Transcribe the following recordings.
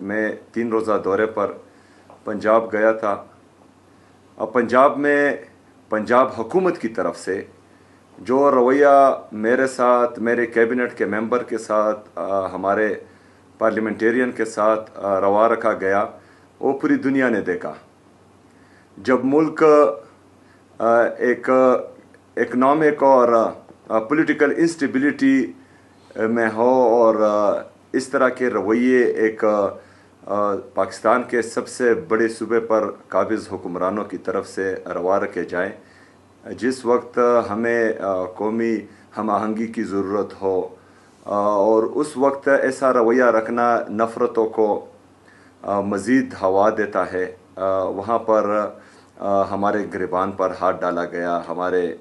मैं 3 रोज़ा दौरे पर पंजाब गया था। अब पंजाब में पंजाब हुकूमत की तरफ से जो रवैया मेरे साथ, मेरे कैबिनेट के मेंबर के साथ, हमारे पार्लियामेंटेरियन के साथ रवा रखा गया, वो पूरी दुनिया ने देखा। जब मुल्क एक इकनॉमिक और पॉलिटिकल इंस्टेबिलिटी में हो और इस तरह के रवैये एक पाकिस्तान के सबसे बड़े सूबे पर काबिज़ हुक्मरानों की तरफ से रवा रखे जाएं, जिस वक्त हमें कौमी हम आहंगी की ज़रूरत हो, और उस वक्त ऐसा रवैया रखना नफ़रतों को मज़ीद हवा देता है। वहाँ पर हमारे गिरबान पर हाथ डाला गया, हमारे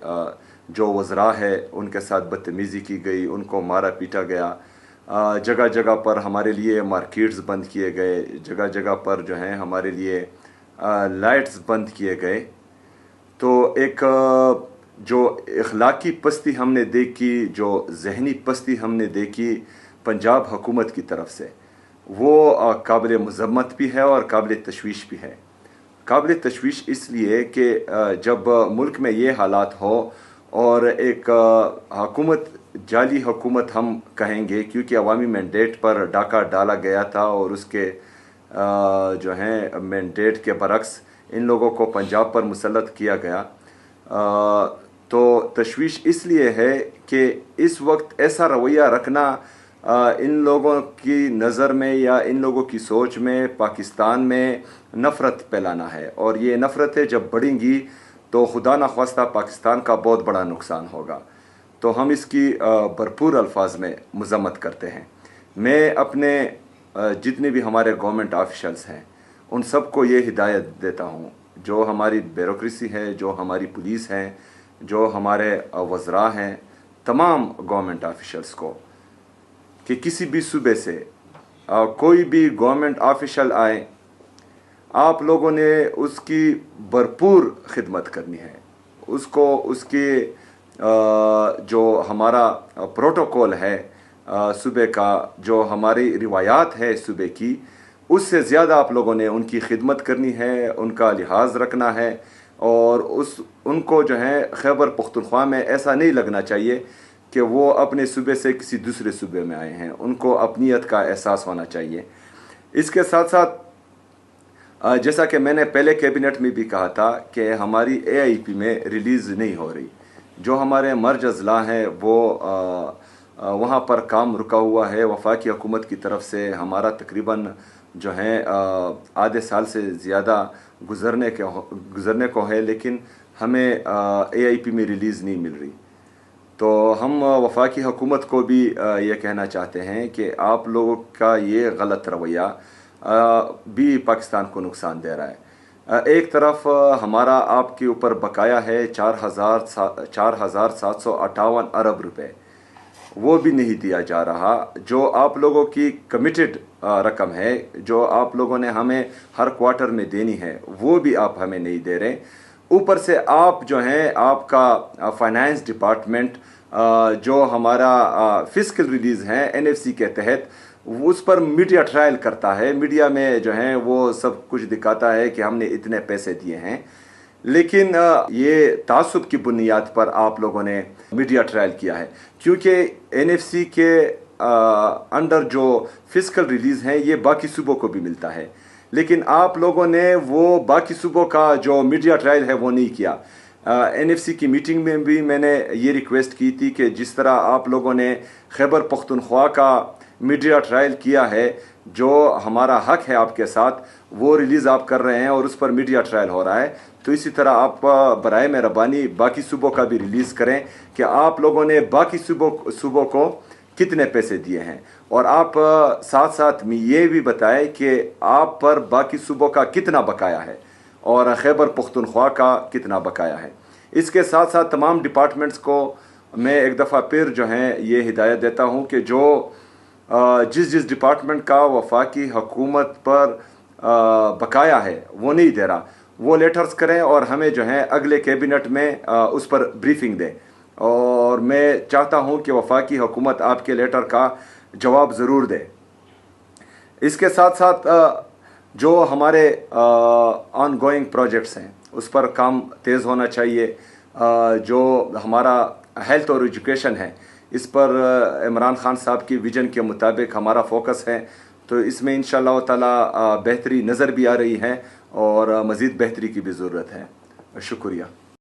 जो वज़रा है उनके साथ बदतमीज़ी की गई, उनको मारा पीटा गया। जगह जगह पर हमारे लिए मार्केट्स बंद किए गए, जगह जगह पर जो हैं हमारे लिए लाइट्स बंद किए गए। तो एक जो इखलाकी पस्ती हमने देखी, जो जहनी पस्ती हमने देखी पंजाब हुकूमत की तरफ से, वो काबिल मज़म्मत भी है और काबिल तशवीश भी है। काबिल तशवीश इसलिए कि जब मुल्क में ये हालात हो और एक हुकूमत, जाली हुकूमत हम कहेंगे क्योंकि अवामी मैंडेट पर डाका डाला गया था और उसके जो हैं मैंडेट के बरक्स इन लोगों को पंजाब पर मुसल्लत किया गया। तो तशवीश इसलिए है कि इस वक्त ऐसा रवैया रखना इन लोगों की नज़र में या इन लोगों की सोच में पाकिस्तान में नफ़रत फैलाना है, और ये नफ़रतें जब बढ़ेंगी तो खुदा न ख्वास्ता पाकिस्तान का बहुत बड़ा नुकसान होगा। तो हम इसकी भरपूर अल्फाज में मज़म्मत करते हैं। मैं अपने जितने भी हमारे गवर्नमेंट ऑफिशल्स हैं उन सबको ये हिदायत देता हूँ, जो हमारी ब्यूरोक्रेसी है, जो हमारी पुलिस हैं, जो हमारे वज़रा हैं, तमाम गवर्नमेंट ऑफिशल्स को, कि किसी भी सूबे से कोई भी गवर्नमेंट ऑफिशल आए, आप लोगों ने उसकी भरपूर खिदमत करनी है। उसको उसके जो हमारा प्रोटोकॉल है सूबे का, जो हमारी रिवायात है सूबे की, उससे ज़्यादा आप लोगों ने उनकी खिदमत करनी है, उनका लिहाज रखना है। और उनको जो है खैबर पख्तूनख्वा में ऐसा नहीं लगना चाहिए कि वो अपने सूबे से किसी दूसरे सूबे में आए हैं। उनको अपनीयत का एहसास होना चाहिए। इसके साथ साथ जैसा कि मैंने पहले कैबिनेट में भी कहा था कि हमारी AIP में रिलीज़ नहीं हो रही। जो हमारे मर्ज अजला हैं वो वहाँ पर काम रुका हुआ है। वफाकी हुकूमत की तरफ से हमारा तकरीबन जो है आधे साल से ज़्यादा गुज़रने को है, लेकिन हमें AIP में रिलीज़ नहीं मिल रही। तो हम वफाकी हुकूमत को भी ये कहना चाहते हैं कि आप लोगों का ये गलत रवैया भी पाकिस्तान को नुकसान दे रहा है। एक तरफ हमारा आपके ऊपर बकाया है 4,758 अरब रुपए, वो भी नहीं दिया जा रहा। जो आप लोगों की कमिटेड रकम है, जो आप लोगों ने हमें हर क्वार्टर में देनी है, वो भी आप हमें नहीं दे रहे। ऊपर से आप जो हैं, आपका फाइनेंस डिपार्टमेंट जो हमारा फिस्कल रिलीज़ है NFC के तहत, उस पर मीडिया ट्रायल करता है। मीडिया में जो है वो सब कुछ दिखाता है कि हमने इतने पैसे दिए हैं, लेकिन ये तासुब की बुनियाद पर आप लोगों ने मीडिया ट्रायल किया है, क्योंकि NFC के अंडर जो फिस्कल रिलीज़ हैं ये बाकी सूबों को भी मिलता है, लेकिन आप लोगों ने वो बाकी सूबों का जो मीडिया ट्रायल है वो नहीं किया। NFC की मीटिंग में भी मैंने ये रिक्वेस्ट की थी कि जिस तरह आप लोगों ने खैबर पख्तूनख्वा का मीडिया ट्रायल किया है, जो हमारा हक है आपके साथ, वो रिलीज़ आप कर रहे हैं और उस पर मीडिया ट्रायल हो रहा है, तो इसी तरह आप बराए मेहरबानी बाकी सूबों का भी रिलीज़ करें कि आप लोगों ने बाकी सूबों को कितने पैसे दिए हैं, और आप साथ साथ में ये भी बताएं कि आप पर बाकी सूबों का कितना बकाया है और खैबर पख्तूनख्वा का कितना बकाया है। इसके साथ साथ तमाम डिपार्टमेंट्स को मैं एक दफ़ा फिर जो है ये हिदायत देता हूँ कि जो जिस डिपार्टमेंट का वफाकी हुकूमत पर बकाया है वो नहीं दे रहा, वो लेटर्स करें और हमें जो है अगले कैबिनेट में उस पर ब्रीफिंग दें। और मैं चाहता हूं कि वफाकी हुकूमत आपके लेटर का जवाब ज़रूर दे। اس کے ساتھ ساتھ جو ہمارے آن گوئنگ پروجیکٹس ہیں اس پر کام تیز ہونا چاہیے. جو ہمارا ہیلتھ اور ایجوکیشن ہے اس پر عمران خان صاحب کی ویژن کے مطابق ہمارا فوکس ہے, تو اس میں انشاءاللہ تعالی بہتری نظر بھی آ رہی ہے اور مزید بہتری کی بھی ضرورت ہے. شکریہ.